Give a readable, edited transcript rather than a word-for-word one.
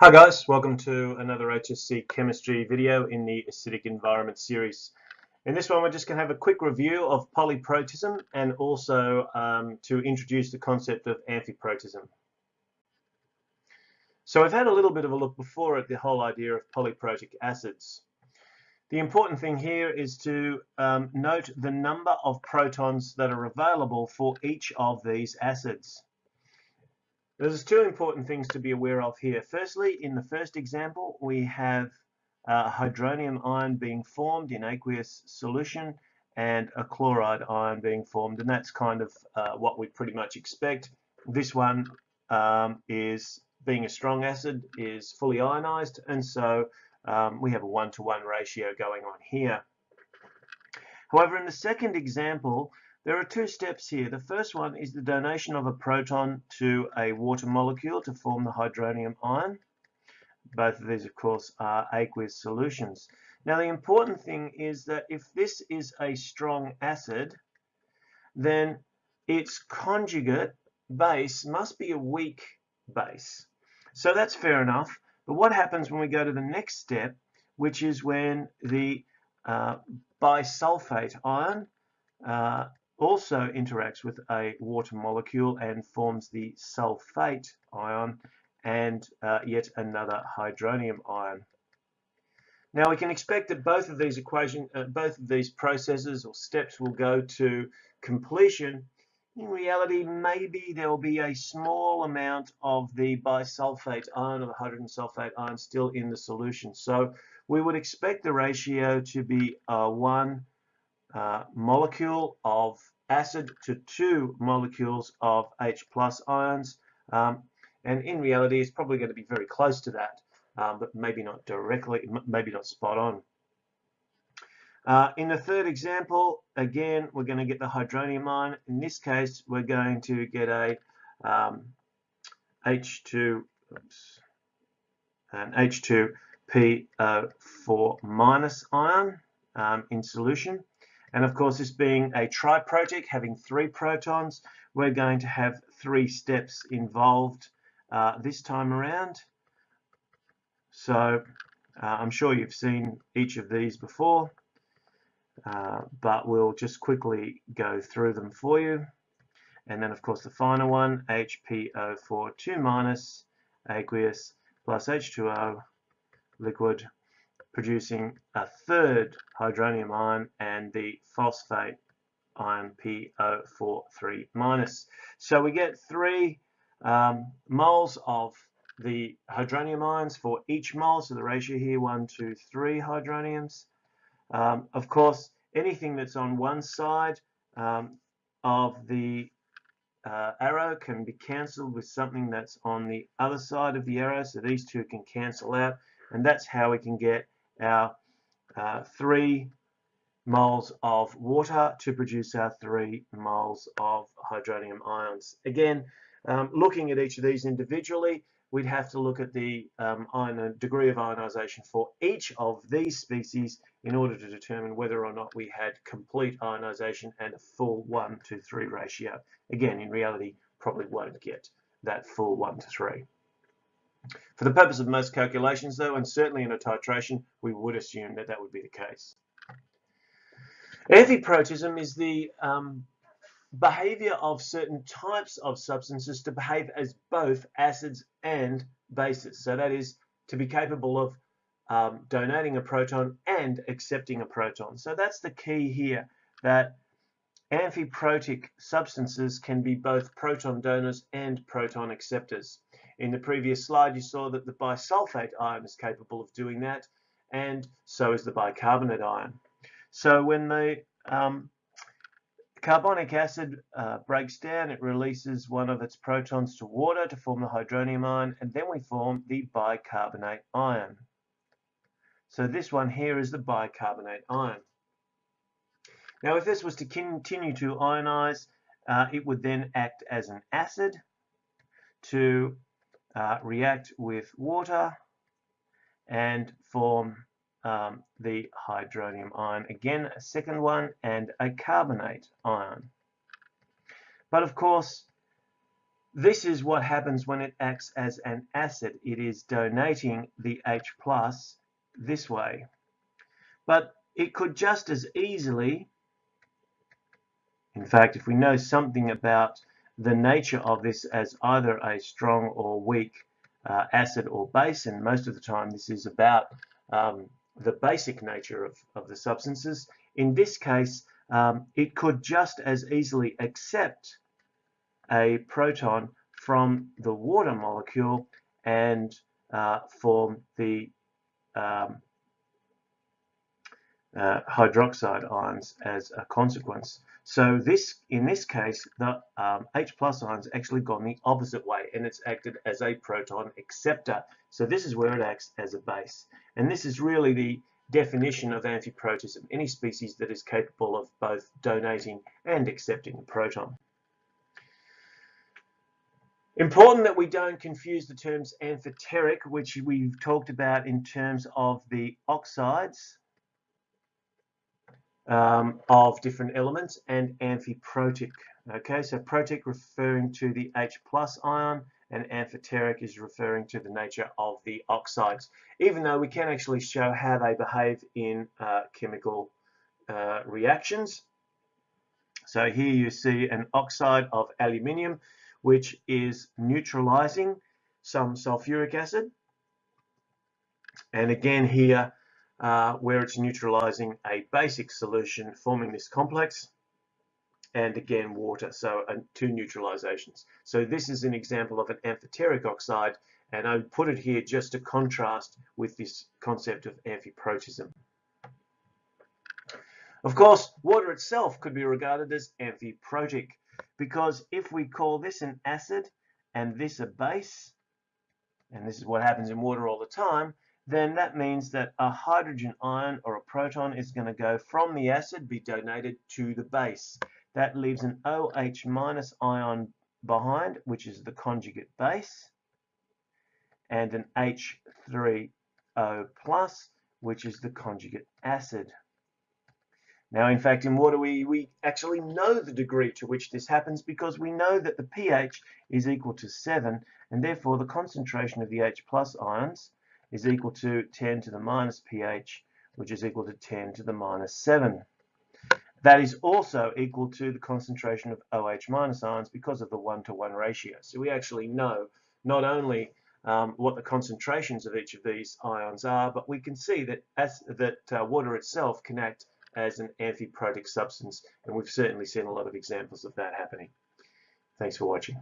Hi guys, welcome to another HSC Chemistry video in the acidic environment series. In this one we're just going to have a quick review of polyprotism and also to introduce the concept of amphiprotism. So we've had a little bit of a look before at the whole idea of polyprotic acids. The important thing here is to note the number of protons that are available for each of these acids. There's two important things to be aware of here. Firstly, in the first example, we have a hydronium ion being formed in aqueous solution and a chloride ion being formed, and that's kind of what we pretty much expect. This one is, being a strong acid, is fully ionized, and so we have a 1-to-1 ratio going on here. However, in the second example, there are two steps here. The first one is the donation of a proton to a water molecule to form the hydronium ion. Both of these, of course, are aqueous solutions. Now, the important thing is that if this is a strong acid, then its conjugate base must be a weak base. So that's fair enough. But what happens when we go to the next step, which is when the bisulfate ion also interacts with a water molecule and forms the sulfate ion and yet another hydronium ion. Now we can expect that both of these processes or steps will go to completion. In reality, maybe there will be a small amount of the bisulfate ion or the hydrogen sulfate ion still in the solution. So we would expect the ratio to be 1 molecule of acid to 2 molecules of H+ ions, and in reality it's probably going to be very close to that, but maybe not directly, maybe not spot on. In the third example, again we're going to get the hydronium ion. In this case we're going to get a H2PO4- ion in solution. And of course, this being a triprotic, having 3 protons, we're going to have 3 steps involved this time around. So I'm sure you've seen each of these before, but we'll just quickly go through them for you. And then, of course, the final one, HPO4- aqueous plus H2O liquid, producing a third hydronium ion and the phosphate ion PO43-. So we get 3 moles of the hydronium ions for each mole, so the ratio here 1, 2, 3 hydroniums. Of course, anything that's on one side of the arrow can be cancelled with something that's on the other side of the arrow, so these two can cancel out, and that's how we can get our 3 moles of water to produce our 3 moles of hydronium ions. Again, looking at each of these individually, we'd have to look at the degree of ionization for each of these species in order to determine whether or not we had complete ionization and a full 1-to-3 ratio. Again, in reality, probably won't get that full 1-to-3. For the purpose of most calculations, though, and certainly in a titration, we would assume that that would be the case. Amphiprotism is the behavior of certain types of substances to behave as both acids and bases. So that is, to be capable of donating a proton and accepting a proton. So that's the key here, that amphiprotic substances can be both proton donors and proton acceptors. In the previous slide, you saw that the bisulfate ion is capable of doing that, and so is the bicarbonate ion. So when the carbonic acid breaks down, it releases one of its protons to water to form the hydronium ion, and then we form the bicarbonate ion. So this one here is the bicarbonate ion. Now, if this was to continue to ionize, it would then act as an acid to react with water and form the hydronium ion. Again, a second one, and a carbonate ion. But of course, This is what happens when it acts as an acid. It is donating the H plus this way. But it could just as easily, in fact, if we know something about the nature of this as either a strong or weak acid or base, and most of the time this is about the basic nature of the substances, in this case it could just as easily accept a proton from the water molecule and form the hydroxide ions as a consequence. So in this case, the H plus ions actually gone the opposite way, and it's acted as a proton acceptor. So this is where it acts as a base. And this is really the definition of amphiprotism, any species that is capable of both donating and accepting a proton. Important that we don't confuse the terms amphoteric, which we've talked about in terms of the oxides of different elements, and amphiprotic. Okay, so protic referring to the H plus ion, and amphoteric is referring to the nature of the oxides, even though we can actually show how they behave in chemical reactions. So here you see an oxide of aluminium, which is neutralizing some sulfuric acid. And again here, where it's neutralizing a basic solution, forming this complex, and again water, so two neutralizations. So this is an example of an amphoteric oxide, and I put it here just to contrast with this concept of amphiprotism. Of course, water itself could be regarded as amphiprotic, because if we call this an acid and this a base, and this is what happens in water all the time, then that means that a hydrogen ion or a proton is going to go from the acid, be donated to the base. That leaves an OH minus ion behind, which is the conjugate base, and an H3O plus, which is the conjugate acid. Now, in fact, in water, we actually know the degree to which this happens, because we know that the pH is equal to 7, and therefore the concentration of the H plus ions is equal to 10 to the minus pH, which is equal to 10 to the minus 7. That is also equal to the concentration of OH minus ions because of the 1-to-1 ratio. So we actually know not only what the concentrations of each of these ions are, but we can see that water itself can act as an amphiprotic substance, and we've certainly seen a lot of examples of that happening. Thanks for watching.